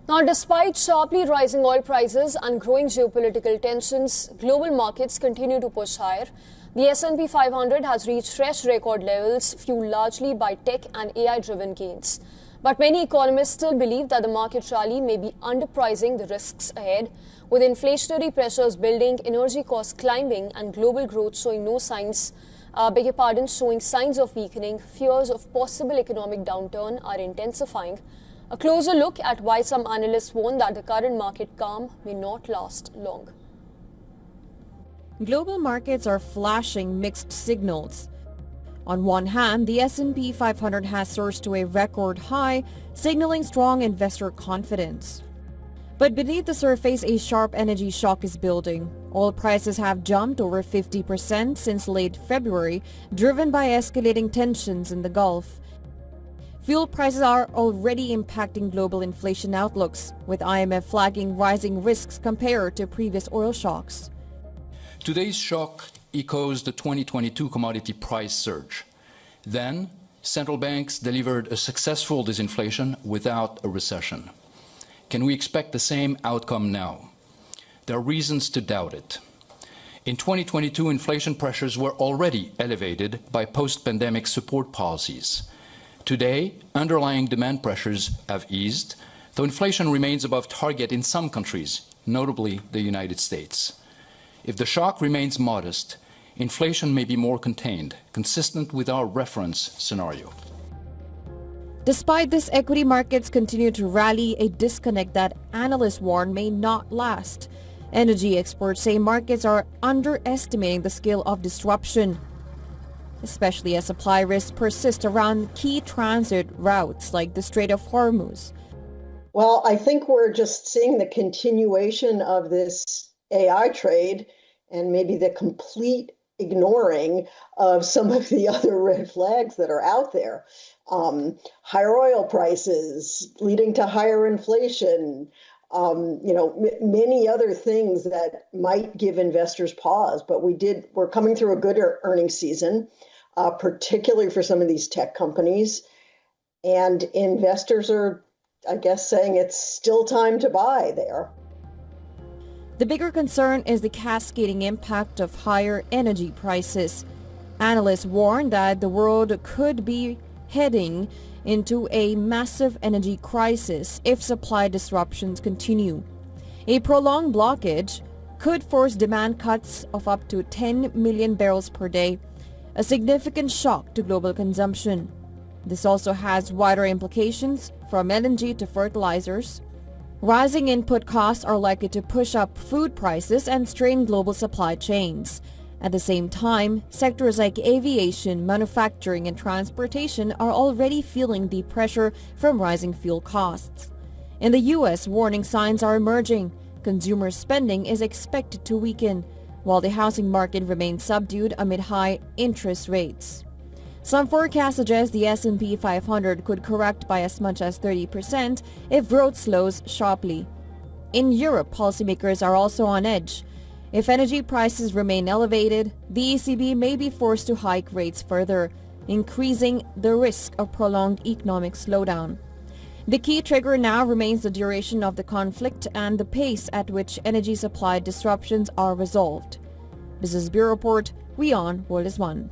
Now, despite sharply rising oil prices and growing geopolitical tensions, global markets continue to push higher. The S&P 500 has reached fresh record levels, fueled largely by tech and AI-driven gains. But many economists still believe that the market rally may be underpricing the risks ahead, with inflationary pressures building, energy costs climbing, and global growth showing showing signs of weakening. Fears of possible economic downturn are intensifying. A closer look at why some analysts warn that the current market calm may not last long. Global markets are flashing mixed signals. On one hand, the S&P 500 has surged to a record high, signaling strong investor confidence. But beneath the surface, a sharp energy shock is building. Oil prices have jumped over 50% since late February, driven by escalating tensions in the Gulf. Fuel prices are already impacting global inflation outlooks, with IMF flagging rising risks compared to previous oil shocks. Today's shock echoes the 2022 commodity price surge. Then, central banks delivered a successful disinflation without a recession. Can we expect the same outcome now? There are reasons to doubt it. In 2022, inflation pressures were already elevated by post-pandemic support policies. Today, underlying demand pressures have eased, though inflation remains above target in some countries, notably the United States. If the shock remains modest, inflation may be more contained, consistent with our reference scenario. Despite this, equity markets continue to rally, a disconnect that analysts warn may not last. Energy experts say markets are underestimating the scale of disruption, especially as supply risks persist around key transit routes like the Strait of Hormuz. Well, I think we're just seeing the continuation of this AI trade and maybe the complete ignoring of some of the other red flags that are out there. Higher oil prices leading to higher inflation, many other things that might give investors pause. But we're coming through a good earnings season, particularly for some of these tech companies. And investors are, I guess, saying it's still time to buy there. The bigger concern is the cascading impact of higher energy prices. Analysts warn that the world could be heading into a massive energy crisis if supply disruptions continue. A prolonged blockage could force demand cuts of up to 10 million barrels per day, a significant shock to global consumption. This also has wider implications from LNG to fertilizers. Rising input costs are likely to push up food prices and strain global supply chains. At the same time, sectors like aviation, manufacturing, and transportation are already feeling the pressure from rising fuel costs. In the U.S., warning signs are emerging. Consumer spending is expected to weaken, while the housing market remains subdued amid high interest rates. Some forecasts suggest the S&P 500 could correct by as much as 30% if growth slows sharply. In Europe, policymakers are also on edge. If energy prices remain elevated, the ECB may be forced to hike rates further, increasing the risk of prolonged economic slowdown. The key trigger now remains the duration of the conflict and the pace at which energy supply disruptions are resolved. Business Bureau Report, WION World is One.